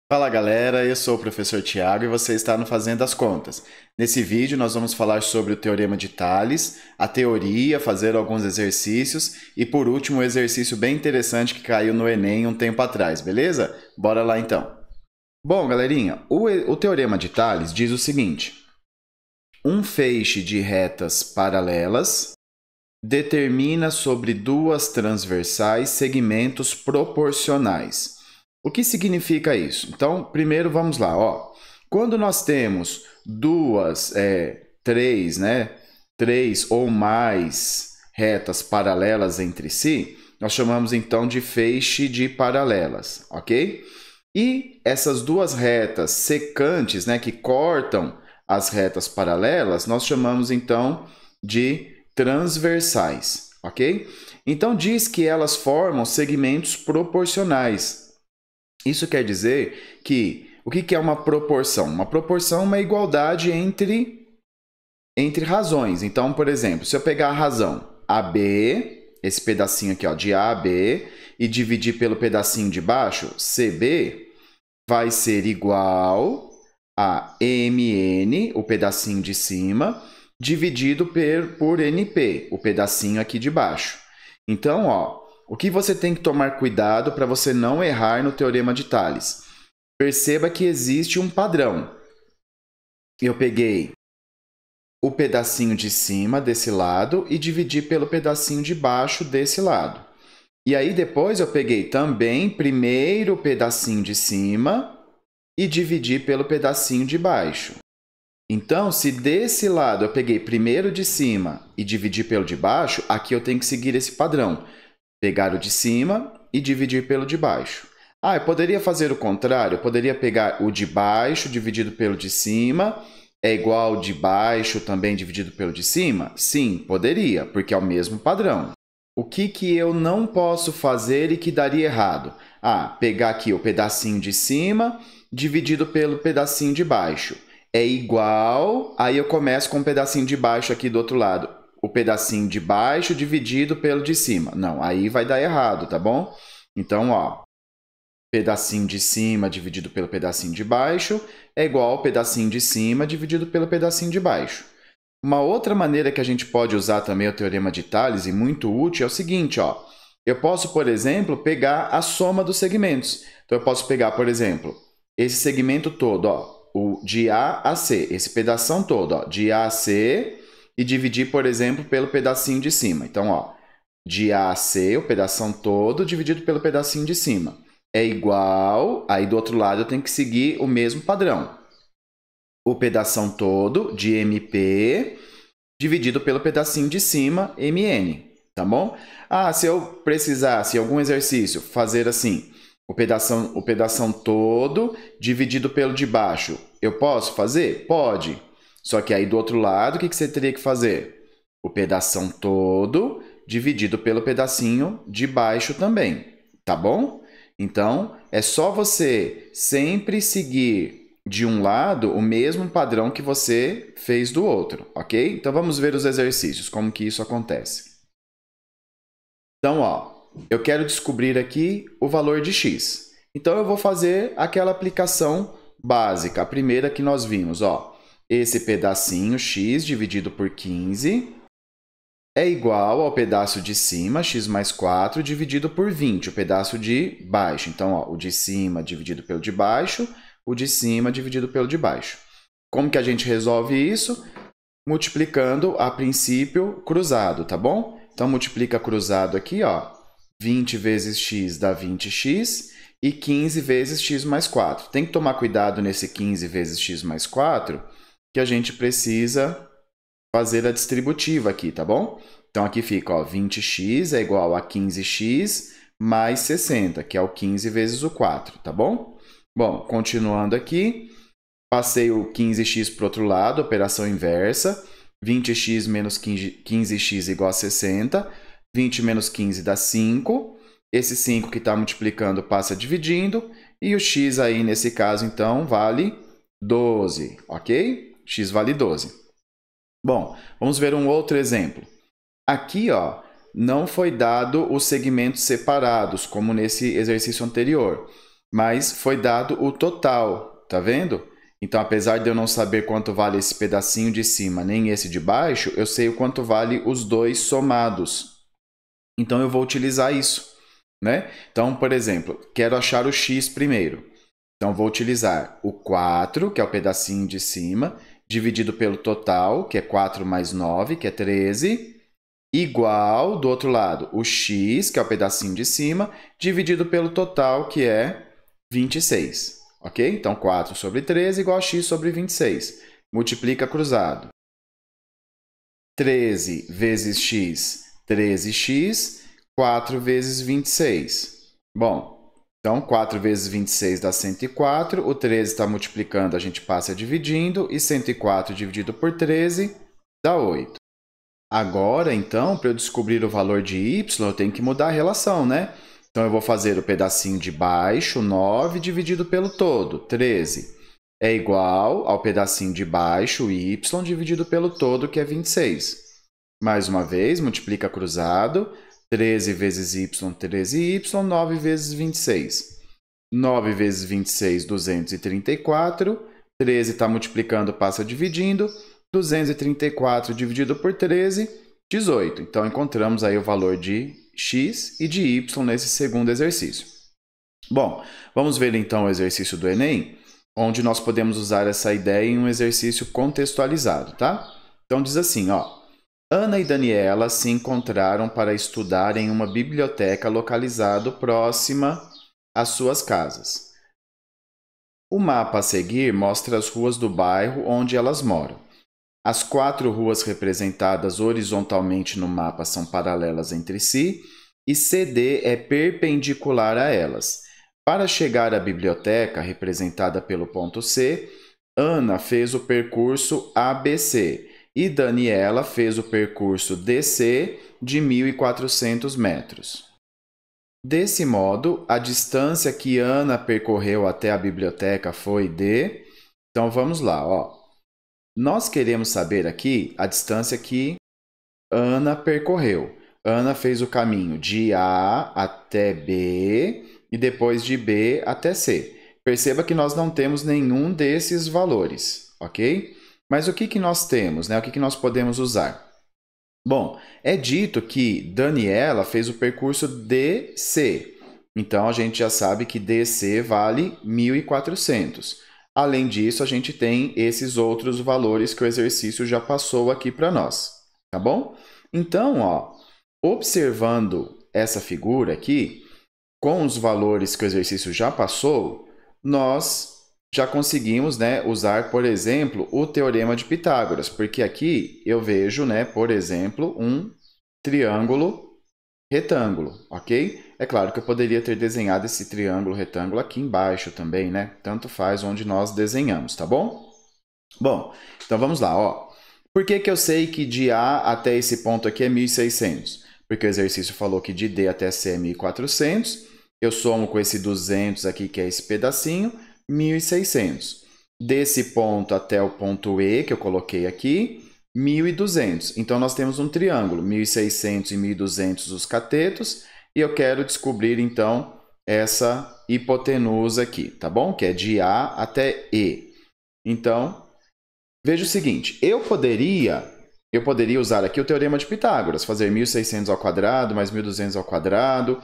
Fala galera, eu sou o professor Tiago e você está no Fazendo as Contas. Nesse vídeo nós vamos falar sobre o Teorema de Tales, a teoria, fazer alguns exercícios e por último um exercício bem interessante que caiu no Enem um tempo atrás, beleza? Bora lá então. Bom galerinha, o Teorema de Tales diz o seguinte: um feixe de retas paralelas determina sobre duas transversais segmentos proporcionais. O que significa isso? Então, primeiro vamos lá, ó. Quando nós temos três ou mais retas paralelas entre si, nós chamamos então de feixe de paralelas, ok? E essas duas retas secantes, que cortam as retas paralelas, nós chamamos então de transversais, ok? Então diz que elas formam segmentos proporcionais. Isso quer dizer que o que é uma proporção? Uma proporção é uma igualdade entre razões. Então, por exemplo, se eu pegar a razão AB, esse pedacinho aqui ó, de A a B, e dividir pelo pedacinho de baixo, CB, vai ser igual a MN, o pedacinho de cima, dividido por NP, o pedacinho aqui de baixo. Então, ó, o que você tem que tomar cuidado para você não errar no Teorema de Tales? Perceba que existe um padrão. Eu peguei o pedacinho de cima desse lado e dividi pelo pedacinho de baixo desse lado. E aí depois eu peguei também primeiro o pedacinho de cima e dividi pelo pedacinho de baixo. Então, se desse lado eu peguei primeiro de cima e dividi pelo de baixo, aqui eu tenho que seguir esse padrão. Pegar o de cima e dividir pelo de baixo. Eu poderia fazer o contrário? Eu poderia pegar o de baixo dividido pelo de cima, é igual ao de baixo também dividido pelo de cima? Sim, poderia, porque é o mesmo padrão. O que eu não posso fazer e que daria errado? Pegar aqui o pedacinho de cima dividido pelo pedacinho de baixo. É igual, aí eu começo com o pedacinho de baixo aqui do outro lado. O pedacinho de baixo dividido pelo de cima. Não, aí vai dar errado, tá bom? Então, ó, pedacinho de cima dividido pelo pedacinho de baixo é igual ao pedacinho de cima dividido pelo pedacinho de baixo. Uma outra maneira que a gente pode usar também o Teorema de Tales, e muito útil, é o seguinte, ó. Eu posso, por exemplo, pegar a soma dos segmentos. Então, eu posso pegar, por exemplo, esse segmento todo, ó, o de A a C, esse pedação todo, ó, de A a C, e dividir, por exemplo, pelo pedacinho de cima. Então, ó, de A a C, o pedação todo, dividido pelo pedacinho de cima. É igual, aí do outro lado eu tenho que seguir o mesmo padrão. O pedação todo de MP, dividido pelo pedacinho de cima, MN, tá bom? Se eu precisasse, em algum exercício, fazer assim, o pedação todo, dividido pelo de baixo, eu posso fazer? Pode. Só que aí do outro lado, o que você teria que fazer? O pedação todo dividido pelo pedacinho de baixo também, tá bom? Então, é só você sempre seguir de um lado o mesmo padrão que você fez do outro, ok? Então, vamos ver os exercícios, como que isso acontece. Então, ó, eu quero descobrir aqui o valor de x. Então, eu vou fazer aquela aplicação básica, a primeira que nós vimos, ó. Esse pedacinho x dividido por 15 é igual ao pedaço de cima, x mais 4, dividido por 20, o pedaço de baixo. Então, ó, o de cima dividido pelo de baixo, o de cima dividido pelo de baixo. Como que a gente resolve isso? Multiplicando a princípio cruzado, tá bom? Então, multiplica cruzado aqui, ó. 20 vezes x dá 20x e 15 vezes x mais 4. Tem que tomar cuidado nesse 15 vezes x mais 4, que a gente precisa fazer a distributiva aqui, tá bom? Então, aqui fica, ó, 20x é igual a 15x mais 60, que é o 15 vezes o 4, tá bom? Bom, continuando aqui, passei o 15x para o outro lado, operação inversa. 20x menos 15x igual a 60. 20 menos 15 dá 5. Esse 5 que está multiplicando passa dividindo. E o x aí, nesse caso, então, vale 12, ok? X vale 12. Bom, vamos ver um outro exemplo. Aqui, ó, não foi dado os segmentos separados, como nesse exercício anterior. mas foi dado o total, tá vendo? Então, apesar de eu não saber quanto vale esse pedacinho de cima nem esse de baixo, eu sei o quanto vale os dois somados. Então, eu vou utilizar isso, né? Então, por exemplo, quero achar o x primeiro. Então, vou utilizar o 4, que é o pedacinho de cima, dividido pelo total, que é 4 mais 9, que é 13, igual, do outro lado, o x, que é o pedacinho de cima, dividido pelo total, que é 26. Ok? Então, 4 sobre 13 igual a x sobre 26. Multiplica cruzado. 13 vezes x, 13x. 4 vezes 26. Bom, então 4 vezes 26 dá 104. O 13 está multiplicando, a gente passa dividindo. E 104 dividido por 13 dá 8. Agora, então, para eu descobrir o valor de y, eu tenho que mudar a relação, né? Então, eu vou fazer o pedacinho de baixo, 9, dividido pelo todo, 13. É igual ao pedacinho de baixo, y, dividido pelo todo, que é 26. Mais uma vez, multiplica cruzado. 13 vezes y, 13y, 9 vezes 26. 9 vezes 26, 234. 13 está multiplicando, passa dividindo. 234 dividido por 13, 18. Então, encontramos aí o valor de x e de y nesse segundo exercício. Bom, vamos ver então o exercício do Enem, onde nós podemos usar essa ideia em um exercício contextualizado, tá? Então, diz assim, ó. Ana e Daniela se encontraram para estudar em uma biblioteca localizada próxima às suas casas. O mapa a seguir mostra as ruas do bairro onde elas moram. As 4 ruas representadas horizontalmente no mapa são paralelas entre si e CD é perpendicular a elas. Para chegar à biblioteca, representada pelo ponto C, Ana fez o percurso ABC e Daniela fez o percurso DC de 1.400 metros. Desse modo, a distância que Ana percorreu até a biblioteca foi de... Então, vamos lá, ó. Nós queremos saber aqui a distância que Ana percorreu. Ana fez o caminho de A até B e depois de B até C. Perceba que nós não temos nenhum desses valores, ok? Mas o que nós temos, né? O que nós podemos usar? Bom, é dito que Daniela fez o percurso DC. Então, a gente já sabe que DC vale 1.400. Além disso, a gente tem esses outros valores que o exercício já passou aqui para nós, tá bom? Então, ó, observando essa figura aqui, com os valores que o exercício já passou, nós já conseguimos, né, usar, por exemplo, o Teorema de Pitágoras, porque aqui eu vejo, né, por exemplo, um triângulo retângulo, ok? É claro que eu poderia ter desenhado esse triângulo retângulo aqui embaixo também, né? Tanto faz onde nós desenhamos, tá bom? Bom, então vamos lá, ó. Por que eu sei que de A até esse ponto aqui é 1.600? Porque o exercício falou que de D até C é 1.400. Eu somo com esse 200 aqui, que é esse pedacinho, 1.600. Desse ponto até o ponto E, que eu coloquei aqui, 1.200. Então, nós temos um triângulo, 1.600 e 1.200 os catetos, e eu quero descobrir, então, essa hipotenusa aqui, tá bom? Que é de A até E. Então, veja o seguinte, eu poderia usar aqui o Teorema de Pitágoras, fazer 1.600 ao quadrado mais 1.200 ao quadrado,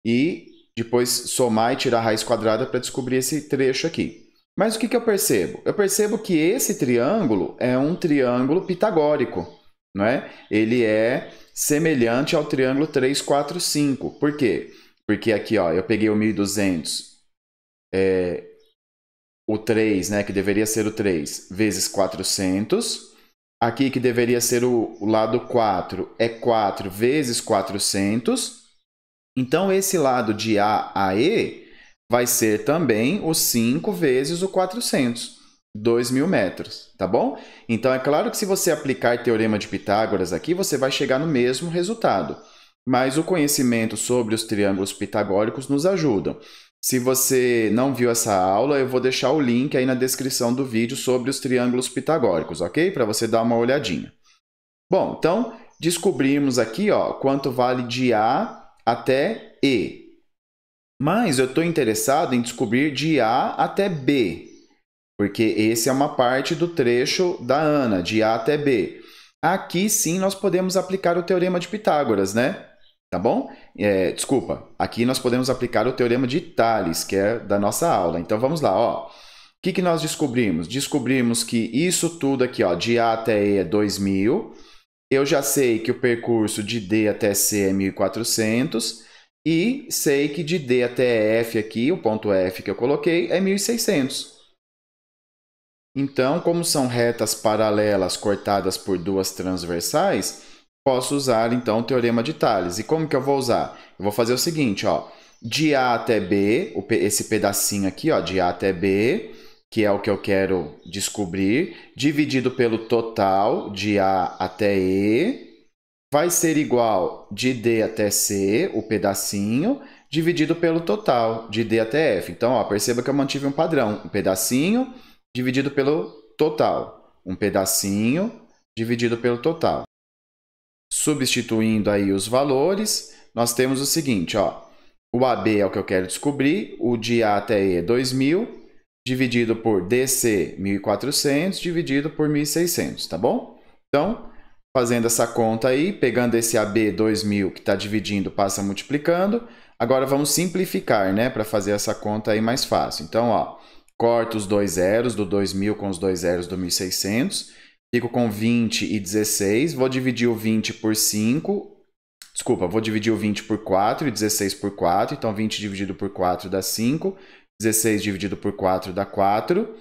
e depois somar e tirar a raiz quadrada para descobrir esse trecho aqui. Mas o que eu percebo? Eu percebo que esse triângulo é um triângulo pitagórico, não é? Ele é semelhante ao triângulo 3, 4, 5. Por quê? Porque aqui, ó, eu peguei o 1.200, o 3, né, que deveria ser o 3, vezes 400. Aqui, que deveria ser o lado 4, é 4 vezes 400. Então, esse lado de A a E vai ser também o 5 vezes o 400, 2.000 metros, tá bom? Então, é claro que se você aplicar Teorema de Pitágoras aqui, você vai chegar no mesmo resultado. Mas o conhecimento sobre os triângulos pitagóricos nos ajuda. Se você não viu essa aula, eu vou deixar o link aí na descrição do vídeo sobre os triângulos pitagóricos, ok? Para você dar uma olhadinha. Bom, então, descobrimos aqui, ó, quanto vale de A até E. Mas eu estou interessado em descobrir de A até B, porque esse é uma parte do trecho da Ana, de A até B. Aqui sim nós podemos aplicar o Teorema de Pitágoras, né? Tá bom? Desculpa, aqui nós podemos aplicar o Teorema de Tales, que é da nossa aula. Então vamos lá, ó. O que nós descobrimos? Descobrimos que isso tudo aqui, ó, de A até E é 2.000. Eu já sei que o percurso de D até C é 1.400. E sei que de D até F aqui, o ponto F que eu coloquei, é 1.600. Então, como são retas paralelas cortadas por duas transversais, posso usar então o Teorema de Tales. E como que eu vou usar? Eu vou fazer o seguinte, ó, de A até B, esse pedacinho aqui, ó, de A até B, que é o que eu quero descobrir, dividido pelo total de A até E, vai ser igual de D até C, o pedacinho, dividido pelo total de D até F. Então, ó, perceba que eu mantive um padrão. Um pedacinho dividido pelo total. Um pedacinho dividido pelo total. Substituindo aí os valores, nós temos o seguinte, ó. O AB é o que eu quero descobrir. O de A até E é 2.000, dividido por DC, 1.400, dividido por 1.600, tá bom? Então, fazendo essa conta aí, pegando esse AB 2.000 que está dividindo, passa multiplicando. Agora vamos simplificar, né, para fazer essa conta aí mais fácil. Então, ó, corto os dois zeros do 2.000 com os dois zeros do 1.600. Fico com 20 e 16. Vou dividir o 20 por 5. Desculpa, vou dividir o 20 por 4 e 16 por 4. Então, 20 dividido por 4 dá 5. 16 dividido por 4 dá 4.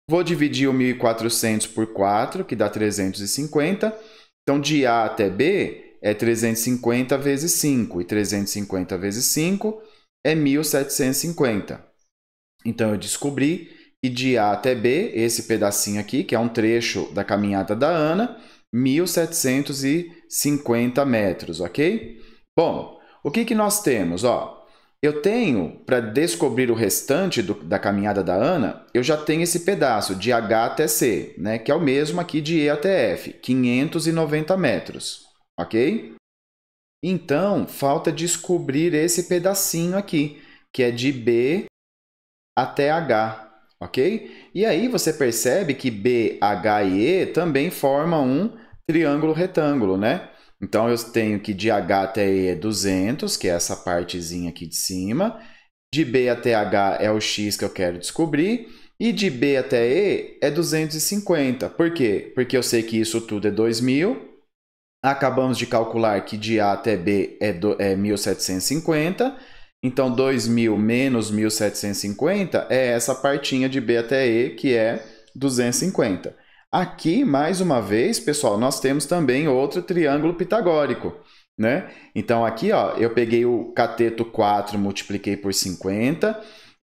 Vou dividir o 1.400 por 4, que dá 350. Então, de A até B é 350 vezes 5, e 350 vezes 5 é 1.750. Então, eu descobri que de A até B, esse pedacinho aqui, que é um trecho da caminhada da Ana, 1.750 metros, ok? Bom, o que nós temos? Ó, eu tenho, para descobrir o restante da caminhada da Ana, eu já tenho esse pedaço de H até C, né, que é o mesmo aqui de E até F, 590 metros, ok? Então, falta descobrir esse pedacinho aqui, que é de B até H, ok? E aí você percebe que B, H e E também formam um triângulo retângulo, né? Então, eu tenho que de H até E é 200, que é essa partezinha aqui de cima. De B até H é o X que eu quero descobrir. E de B até E é 250. Por quê? Porque eu sei que isso tudo é 2.000. Acabamos de calcular que de A até B é 1.750. Então, 2.000 menos 1.750 é essa partinha de B até E, que é 250. Aqui, mais uma vez, pessoal, nós temos também outro triângulo pitagórico, né? Então, aqui, ó, eu peguei o cateto 4, multipliquei por 50,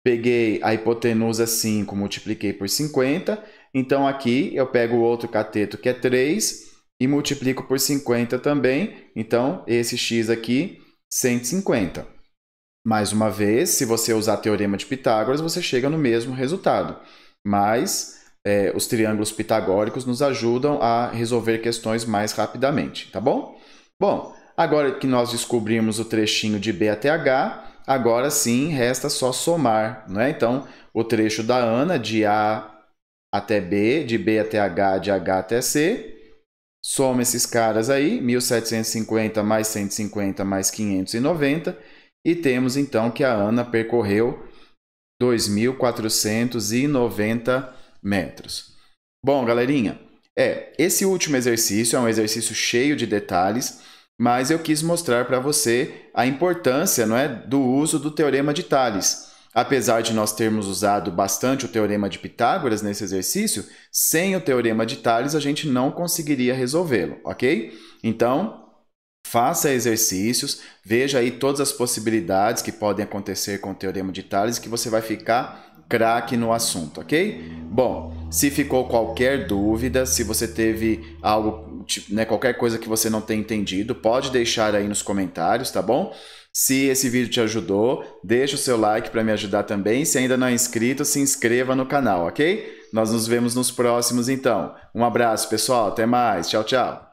peguei a hipotenusa 5, multipliquei por 50, então aqui eu pego o outro cateto, que é 3, e multiplico por 50 também, então esse x aqui, 150. Mais uma vez, se você usar Teorema de Pitágoras, você chega no mesmo resultado, mas os triângulos pitagóricos nos ajudam a resolver questões mais rapidamente, tá bom? Bom, agora que nós descobrimos o trechinho de B até H, agora sim resta só somar, né? Então, o trecho da Ana, de A até B, de B até H, de H até C, soma esses caras aí, 1.750 mais 150 mais 590, e temos então que a Ana percorreu 2.490 metros. Bom, galerinha, esse último exercício é um exercício cheio de detalhes, mas eu quis mostrar para você a importância, não é, do uso do Teorema de Tales. Apesar de nós termos usado bastante o Teorema de Pitágoras nesse exercício, sem o Teorema de Tales a gente não conseguiria resolvê-lo, ok? Então, faça exercícios, veja aí todas as possibilidades que podem acontecer com o Teorema de Tales, que você vai ficar craque no assunto, ok? Bom, se ficou qualquer dúvida, se você teve algo, né, qualquer coisa que você não tenha entendido, pode deixar aí nos comentários, tá bom? Se esse vídeo te ajudou, deixa o seu like para me ajudar também. Se ainda não é inscrito, se inscreva no canal, ok? Nós nos vemos nos próximos então. Um abraço, pessoal. Até mais. Tchau, tchau.